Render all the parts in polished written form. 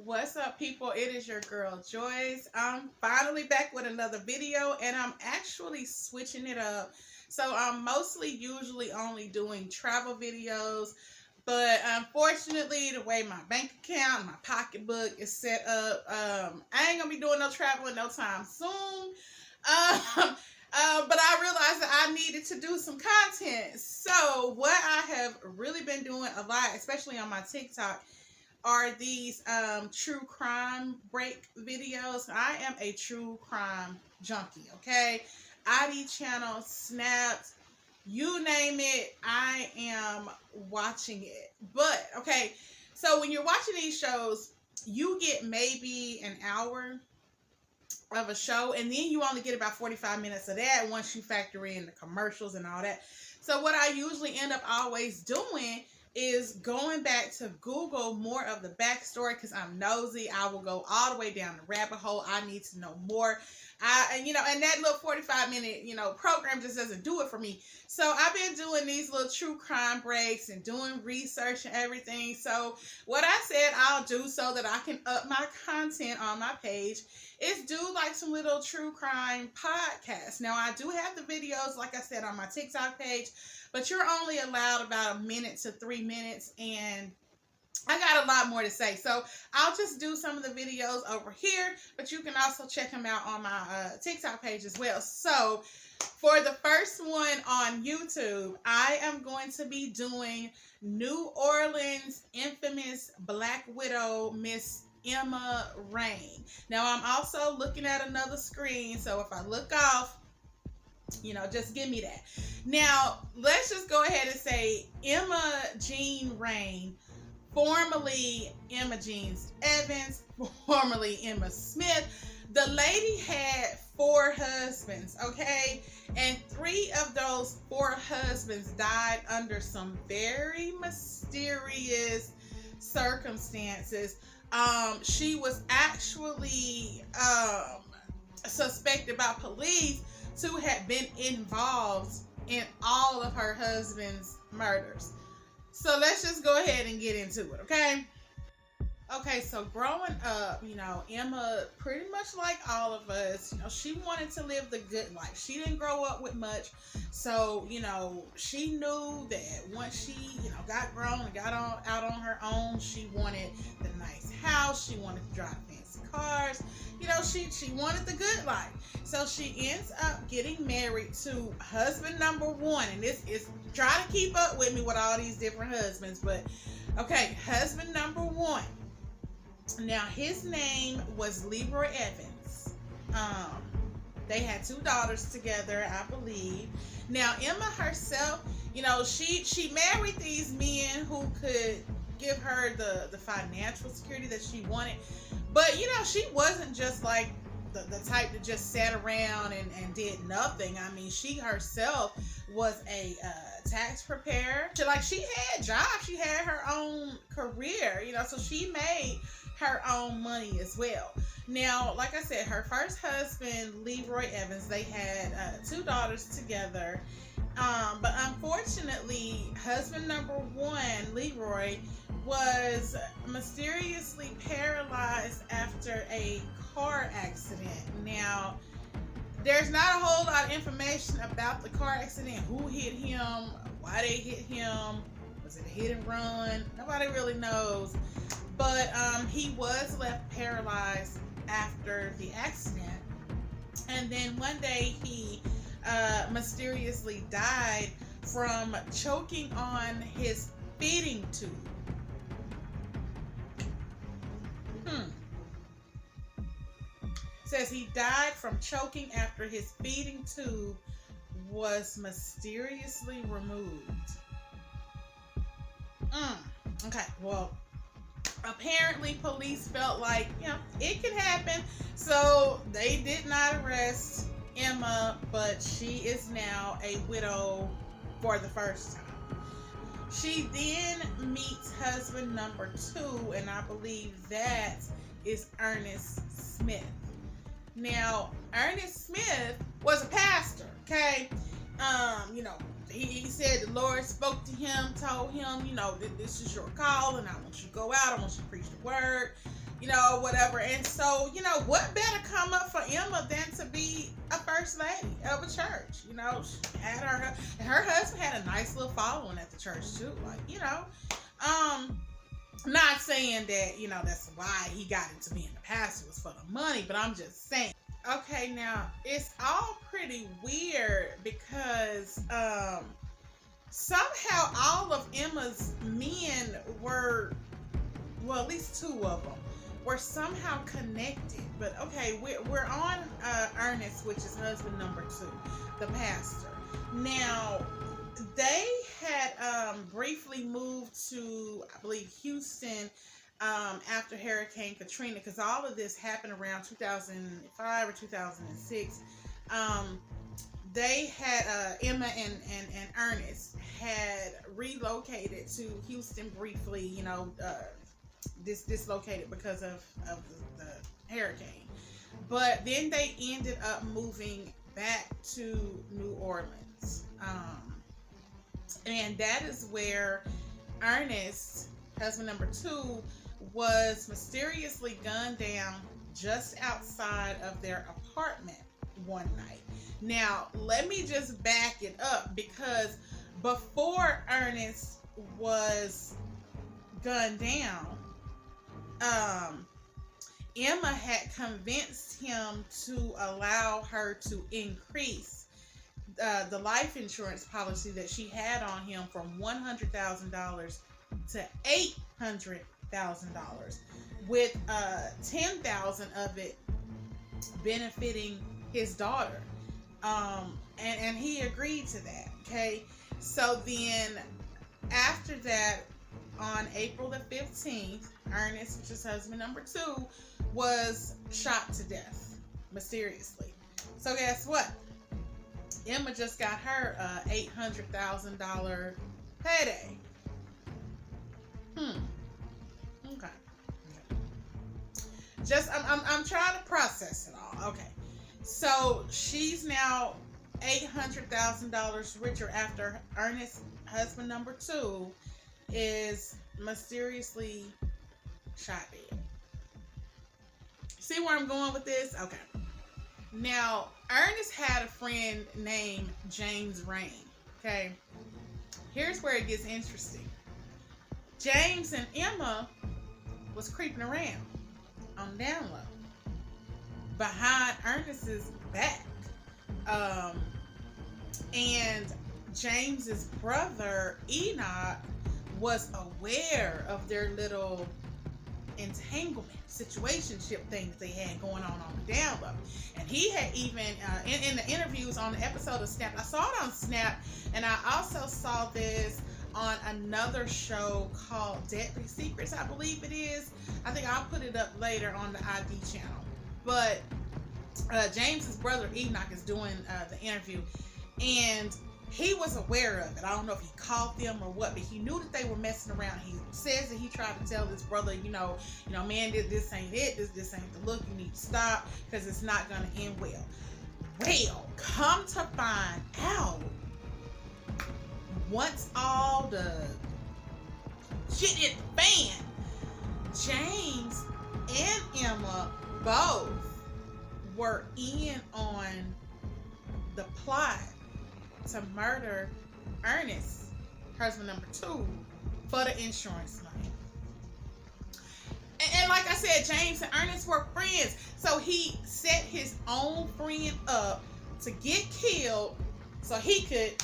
What's up, people? It is your girl Joyce. I'm finally back with another video, and I'm actually switching it up. So I'm usually only doing travel videos, but unfortunately, the way my bank account and my pocketbook is set up, I ain't gonna be doing no traveling no time soon. But I realized that I needed to do some content. So what I have really been doing a lot, especially on my TikTok, are these true crime break videos. I am a true crime junkie, okay? ID channel, Snapped, you name it, I am watching it. But, okay, so when you're watching these shows, you get maybe an hour of a show, and then you only get about 45 minutes of that once you factor in the commercials and all that. So what I usually end up always doing is going back to Google more of the backstory because I'm nosy. I will go all the way down the rabbit hole. I need to know more. And that little 45-minute, program just doesn't do it for me. So I've been doing these little true crime breaks and doing research and everything. So what I said I'll do so that I can up my content on my page is do like some little true crime podcasts. Now I do have the videos, like I said, on my TikTok page, but you're only allowed about 1 minute to 3 minutes, and I got a lot more to say. So I'll just do some of the videos over here, but you can also check them out on my TikTok page as well. So for the first one on YouTube, I am going to be doing New Orleans infamous Black Widow, Miss Emma Raine. Now I'm also looking at another screen, so if I look off, just give me that. Now, let's just go ahead and say Emma Jean Raine, formerly Emma Jean Evans, formerly Emma Smith. The lady had 4 husbands, okay? And 3 of those 4 husbands died under some very mysterious circumstances. She was actually suspected by police to have been involved in all of her husband's murders. So let's just go ahead and get into it, okay? Okay, so growing up, Emma, pretty much like all of us, she wanted to live the good life. She didn't grow up with much. So, she knew that once she, got grown and got out on her own, she wanted the nice house. She wanted to drive fancy cars. She wanted the good life. So she ends up getting married to husband number 1. And this is, try to keep up with me with all these different husbands. But, okay, husband number 1. Now, his name was Leroy Evans. They had 2 daughters together, I believe. Now, Emma herself, she married these men who could give her the financial security that she wanted. But, she wasn't just like the type that just sat around and did nothing. I mean, she herself was a tax preparer. She had jobs. She had her own career, so she made her own money as well. Now, like I said, her first husband, Leroy Evans, they had 2 daughters together. But unfortunately, husband number 1, Leroy, was mysteriously paralyzed after a car accident. Now, there's not a whole lot of information about the car accident, who hit him, why they hit him, was it a hit and run? Nobody really knows. But he was left paralyzed after the accident. And then one day he mysteriously died from choking on his feeding tube. Says he died from choking after his feeding tube was mysteriously removed. Okay, well, apparently police felt like, it could happen. So they did not arrest Emma, but she is now a widow for the first time. She then meets husband number 2, and I believe that is Ernest Smith. Now, Ernest Smith was a pastor, okay? He said the Lord spoke to him, told him, this is your call, and I want you to go out, I want you to preach the word. you know, whatever. And so, you know, what better come up for Emma than to be a first lady of a church? You know, she had her husband had a nice little following at the church too. Like, you know, not saying that, you know, that's why he got into being a pastor was for the money, but I'm just saying. Okay, now it's all pretty weird because somehow all of Emma's men were, well, at least two of them were somehow connected. But okay, we're on Ernest, which is husband number 2, the pastor. Now, they had briefly moved to, I believe, Houston after Hurricane Katrina, because all of this happened around 2005 or 2006. They had Emma and Ernest had relocated to Houston briefly, you know, dislocated because of the hurricane. But then they ended up moving back to New Orleans. And that is where Ernest, husband number 2, was mysteriously gunned down just outside of their apartment one night. Now, let me just back it up, because before Ernest was gunned down, Emma had convinced him to allow her to increase the life insurance policy that she had on him from $100,000 to $800,000, with $10,000 of it benefiting his daughter. And he agreed to that. Okay, so then after that, on April the 15th, Ernest, which is husband number 2, was shot to death mysteriously. So guess what? Emma just got her $800,000 payday. Okay. Just I'm trying to process it all. Okay. So she's now $800,000 richer after Ernest's husband number 2 is mysteriously shot dead. See where I'm going with this? Okay. Now, Ernest had a friend named James Raine. Okay. Here's where it gets interesting. James and Emma was creeping around on the down low behind Ernest's back. And James's brother Enoch was aware of their little entanglement, situationship things they had going on the down low. And he had even, in the interviews on the episode of Snap, I saw it on Snap, and I also saw this on another show called Deadly Secrets, I believe it is. I think I'll put it up later on the ID channel. But James's brother Enoch is doing the interview, and he was aware of it. I don't know if he caught them or what, but he knew that they were messing around. He says that he tried to tell his brother, you know, man, this ain't it. This ain't the look. You need to stop, because it's not going to end well. Well, come to find out, once all the shit hit the fan, James and Emma both were in on the plot to murder Ernest, husband number 2, for the insurance money. And like I said, James and Ernest were friends. So he set his own friend up to get killed so he could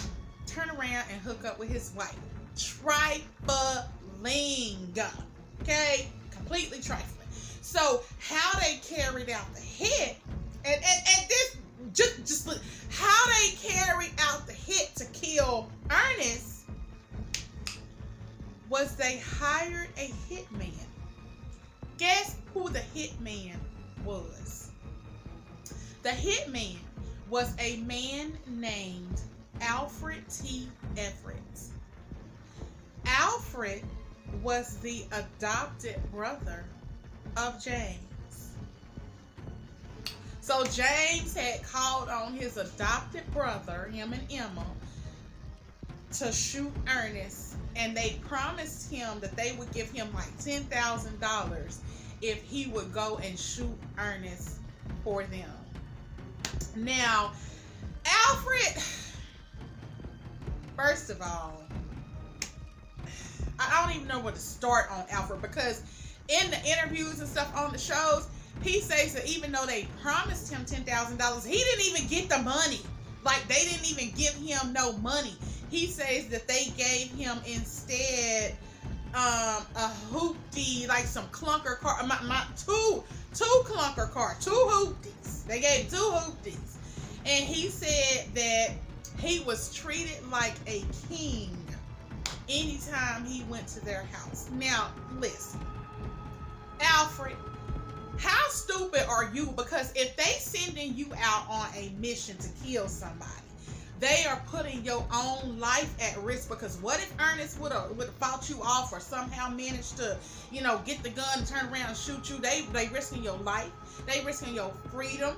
turn around and hook up with his wife. Trifling. Okay? Completely trifling. So how they carried out the hit, and this, just look, how they carried out the hit to kill Ernest was they hired a hitman. Guess who the hitman was? The hitman was a man named Alfred T. Everett. Alfred was the adopted brother of James. So James had called on his adopted brother, him and Emma, to shoot Ernest, and they promised him that they would give him like $10,000 if he would go and shoot Ernest for them. Now, Alfred, first of all, I don't even know where to start on Alfred, because in the interviews and stuff on the shows, he says that even though they promised him $10,000, he didn't even get the money. Like, they didn't even give him no money. He says that they gave him instead a hoopty, like some clunker car, two clunker car, two hoopties. They gave 2 hoopties. And he said that he was treated like a king anytime he went to their house. Now, listen, Alfred, how stupid are you? Because if they sending you out on a mission to kill somebody, they are putting your own life at risk. Because what if Ernest would have fought you off, or somehow managed to, get the gun and turn around and shoot you? They risking your life. They risking your freedom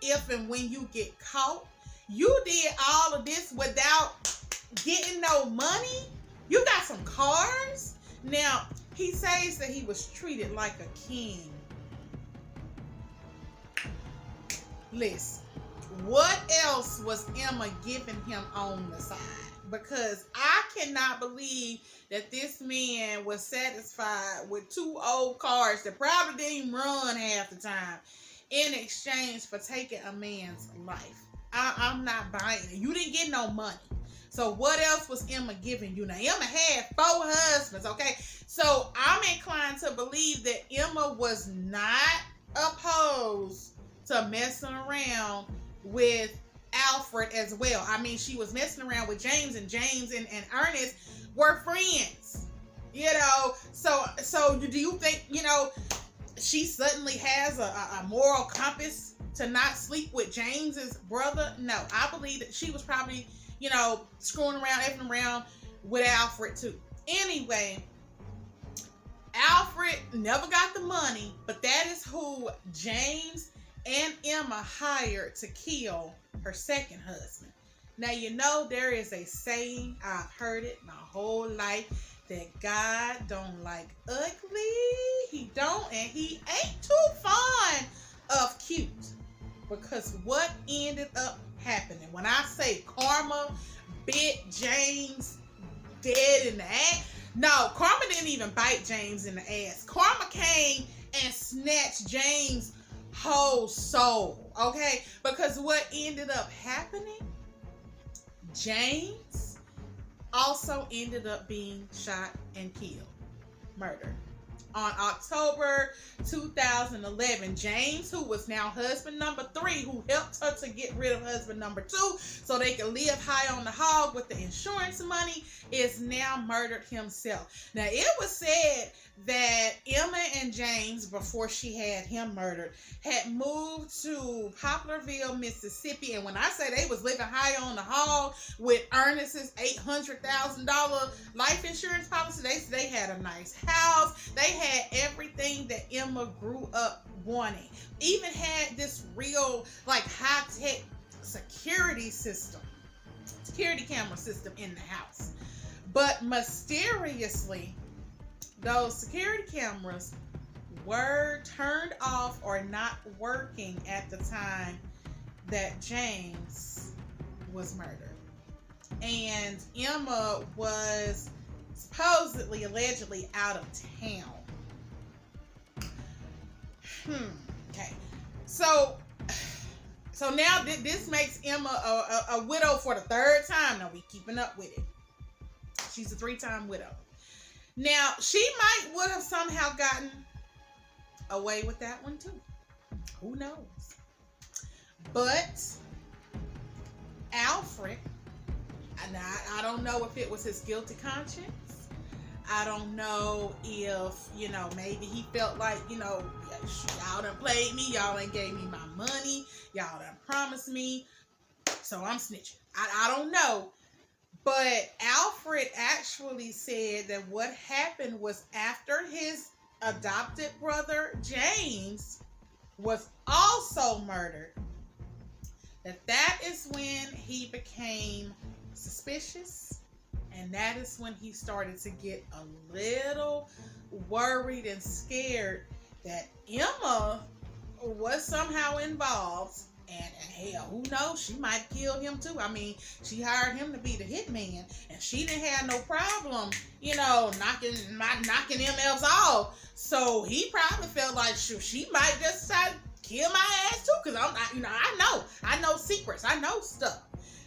if and when you get caught. You did all of this without getting no money. You got some cars. Now, he says that he was treated like a king. Listen, what else was Emma giving him on the side? Because I cannot believe that this man was satisfied with 2 old cars that probably didn't even run half the time in exchange for taking a man's life. I'm not buying it. You didn't get no money. So what else was Emma giving you? Now, Emma had 4 husbands, okay? So I'm inclined to believe that Emma was not opposed to messing around with Alfred as well. I mean, she was messing around with James, and James and Ernest were friends. So do you think, she suddenly has a moral compass to not sleep with James's brother? No, I believe that she was probably, screwing around, effing around with Alfred too. Anyway, Alfred never got the money, but that is who James and Emma hired to kill her second husband. Now, there is a saying, I've heard it my whole life, that God don't like ugly. He don't, and he ain't too fond of cute. Because what ended up happening, when I say karma bit James dead in the ass, no, karma didn't even bite James in the ass. Karma came and snatched James' whole soul, okay? Because what ended up happening, James also ended up being shot and killed, murdered. On October 2011, James, who was now husband number 3, who helped her to get rid of husband number 2 so they could live high on the hog with the insurance money, is now murdered himself. Now, it was said that Emma and James, before she had him murdered, had moved to Poplarville, Mississippi. And when I say they was living high on the hog with Ernest's $800,000 life insurance policy, they had a nice house. They had everything that Emma grew up wanting. Even had this real, high-tech security camera system in the house. But mysteriously, those security cameras were turned off or not working at the time that James was murdered. And Emma was supposedly, allegedly out of town. Okay. So now this makes Emma a widow for the 3rd time. Now we keeping up with it. She's a 3-time widow. Now, she would have somehow gotten away with that one too. Who knows? But Alfred, and I don't know if it was his guilty conscience. I don't know if, maybe he felt like, y'all done played me. Y'all ain't gave me my money. Y'all done promised me. So I'm snitching. I don't know. But Alfred actually said that what happened was, after his adopted brother, James, was also murdered, that is when he became suspicious. And that is when he started to get a little worried and scared that Emma was somehow involved. And hell, who knows? She might kill him too. I mean, she hired him to be the hitman, and she didn't have no problem, knocking MFs off. So he probably felt like she might just try to kill my ass too, because I know secrets, I know stuff.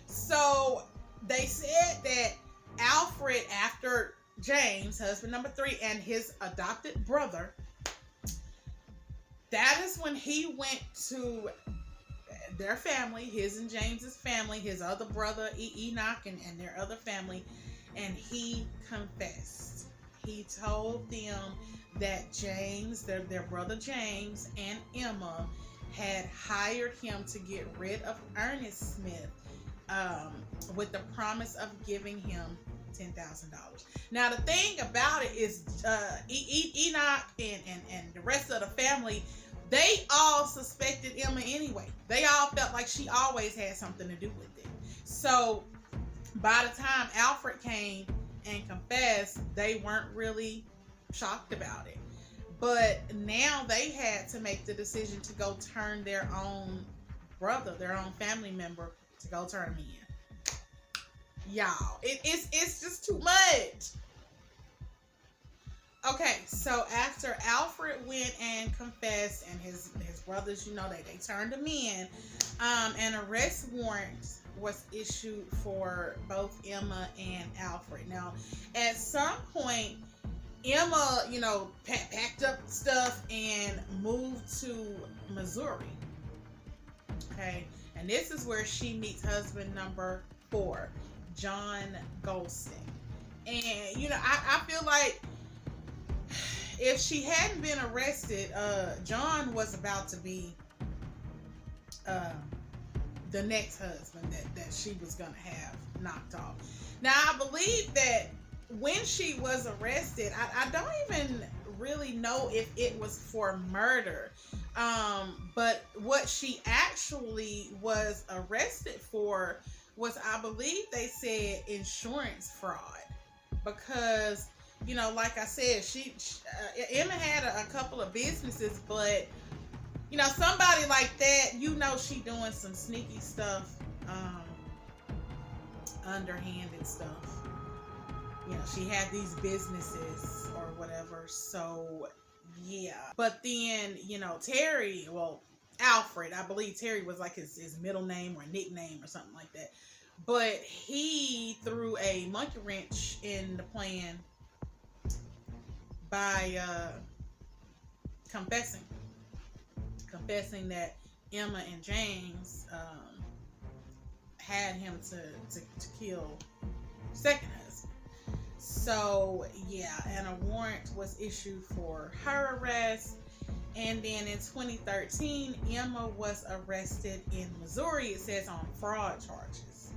So they said that Alfred, after James, husband number 3, and his adopted brother, that is when he went to their family, his and James's family, his other brother Enoch and their other family, and he confessed. He told them that James, their brother James, and Emma had hired him to get rid of Ernest Smith, with the promise of giving him $10,000. Now the thing about it is, Enoch and the rest of the family, they all suspected Emma anyway. They all felt like she always had something to do with it. So by the time Alfred came and confessed, they weren't really shocked about it. But now they had to make the decision to go turn their own brother, their own family member, to go turn him in. Y'all, it's just too much. Okay, so after Alfred went and confessed, and his brothers, they turned him in, an arrest warrant was issued for both Emma and Alfred. Now, at some point, Emma, packed up stuff and moved to Missouri. Okay, and this is where she meets husband number 4, John Golston. And, I feel like if she hadn't been arrested, John was about to be the next husband that she was going to have knocked off. Now, I believe that when she was arrested, I don't even really know if it was for murder. But what she actually was arrested for was, I believe they said, insurance fraud. Because like I said, Emma had a couple of businesses, but somebody like that, she doing some sneaky stuff, underhanded stuff. She had these businesses or whatever. So yeah, but then Alfred, I believe Terry was like his middle name or nickname or something like that. But he threw a monkey wrench in the plan by confessing that Emma and James had him to kill second husband. So yeah, and a warrant was issued for her arrest. And then in 2013, Emma was arrested in Missouri, it says, on fraud charges,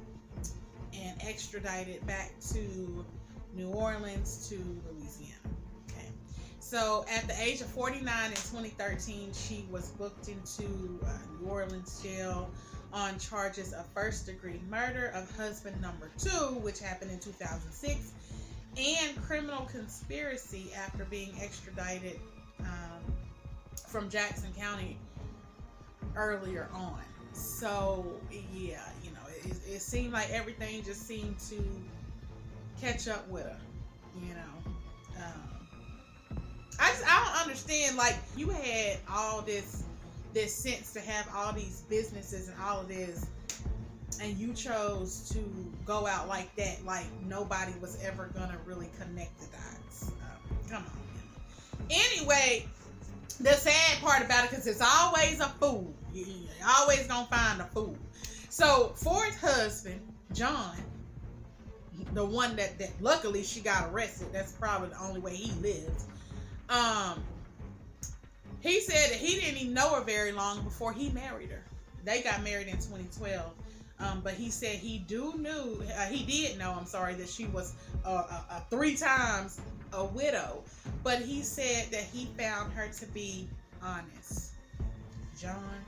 and extradited back to New Orleans to Louisiana. So at the age of 49 in 2013, she was booked into New Orleans jail on charges of first-degree murder of husband number 2, which happened in 2006, and criminal conspiracy after being extradited from Jackson County earlier on. So yeah, it seemed like everything just seemed to catch up with her. I don't understand. Like, you had all this sense to have all these businesses and all of this, and you chose to go out like that, like nobody was ever gonna really connect the dots. Come on. Anyway, the sad part about it, because it's always a fool. You're always gonna find a fool. So fourth husband, John, the one that luckily she got arrested. That's probably the only way he lived. He said that he didn't even know her very long before he married her. They got married in 2012. But he said he did know, that she was 3 times a widow. But he said that he found her to be honest. John.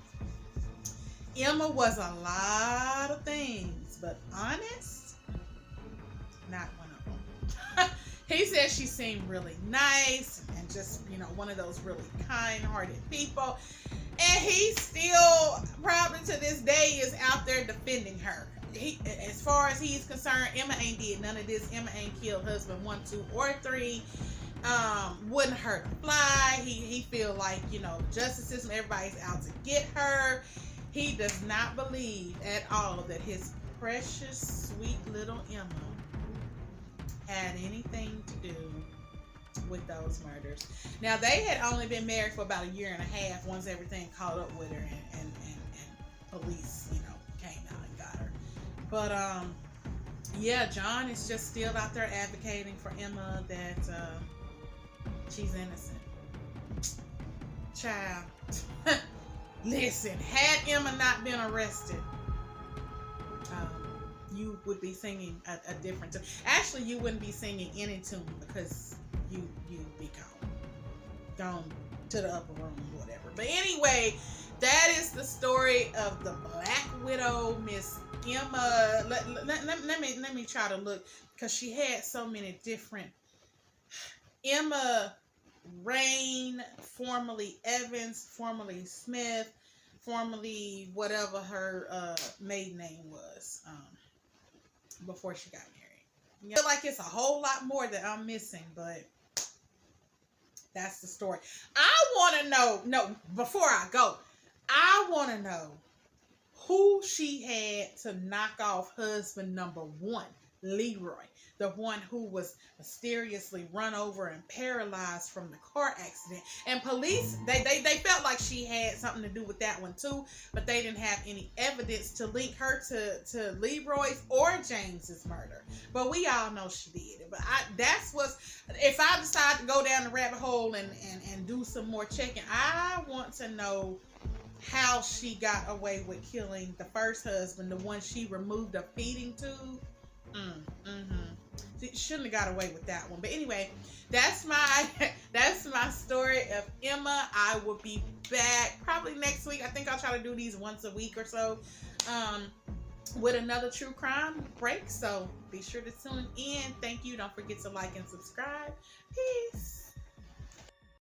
Emma was a lot of things, but honest, not one of them. He said she seemed really nice and just, you know, one of those really kind-hearted people. And he still, probably to this day, is out there defending her. As far as he's concerned, Emma ain't did none of this. Emma ain't killed husband 1, 2, or 3. Wouldn't hurt a fly. He feel like, you know, justice system, everybody's out to get her. He does not believe at all that his precious, sweet little Emma had anything to do with those murders. Now, they had only been married for about 1.5 years once everything caught up with her and police, you know, came out and got her. But yeah, John is just still out there advocating for Emma that she's innocent. Child. Listen, had Emma not been arrested, you would be singing a different tune. Actually, you wouldn't be singing any tune because you'd be gone to the upper room or whatever. But anyway, that is the story of the Black Widow, Miss Emma. Let me try to look, because she had so many different. Emma Raine, formerly Evans, formerly Smith, formerly whatever her maiden name was before she got married. I feel like it's a whole lot more that I'm missing, but that's the story. I want to know, no, before I go, I want to know who she had to knock off husband number 1, Leroy, the one who was mysteriously run over and paralyzed from the car accident. And police, they felt like she had something to do with that one too, but they didn't have any evidence to link her to Leroy's or James's murder. But we all know she did it. But that's what's, if I decide to go down the rabbit hole and do some more checking, I want to know how she got away with killing the first husband, the one she removed a feeding tube. She shouldn't have got away with that one. But anyway, that's my story of Emma. I will be back probably next week. I think I'll try to do these once a week or so, with another true crime break. So be sure to tune in. Thank you. Don't forget to like and subscribe. Peace.